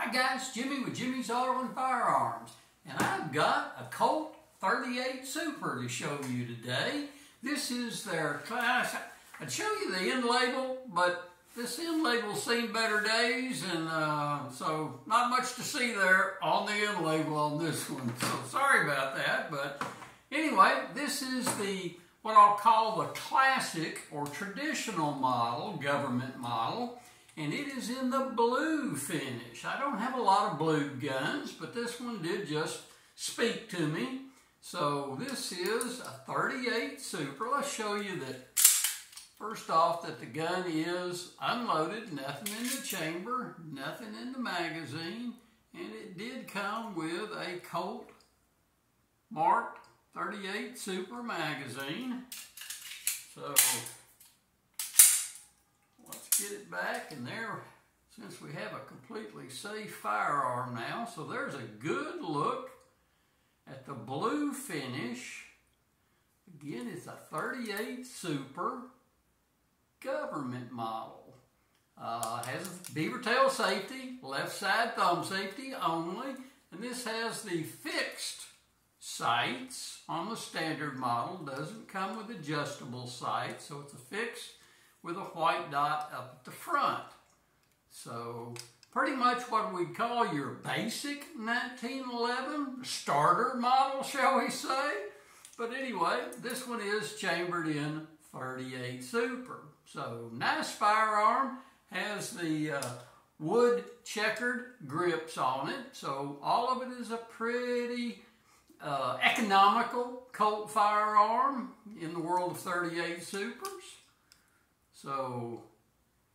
Hi guys, Jimmy with Jimmy's Auto and Firearms, and I've got a Colt 38 Super to show you today. This is their class. I'd show you the end label, but this end label's seen better days, and so not much to see there on the end label on this one. So sorry about that, but anyway, this is what I'll call the classic or traditional model, government model. And it is in the blue finish. I don't have a lot of blue guns, but this one did just speak to me. So this is a 38 Super. Let's show you that, first off, that the gun is unloaded, nothing in the chamber, nothing in the magazine, and it did come with a Colt marked 38 Super magazine. So let's get it back, and there, since we have a completely safe firearm now, so there's a good look at the blue finish. Again, it's a 38 Super government model. Has beaver tail safety, left side thumb safety only, and this has the fixed sights on the standard model. Doesn't come with adjustable sights, so it's a fixed with a white dot up at the front. So pretty much what we'd call your basic 1911 starter model, shall we say. But anyway, this one is chambered in 38 Super. So nice firearm, has the wood checkered grips on it. So all of it is a pretty economical Colt firearm in the world of 38 Supers. So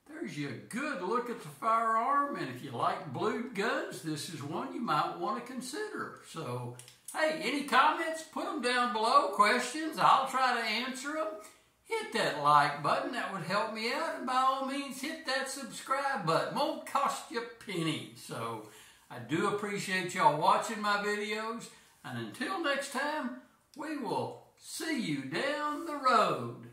there's your good look at the firearm, and if you like blue guns, this is one you might want to consider. So, hey, any comments, put them down below, questions, I'll try to answer them. Hit that like button, that would help me out, and by all means, hit that subscribe button. Won't cost you a penny. So, I do appreciate y'all watching my videos, and until next time, we will see you down the road.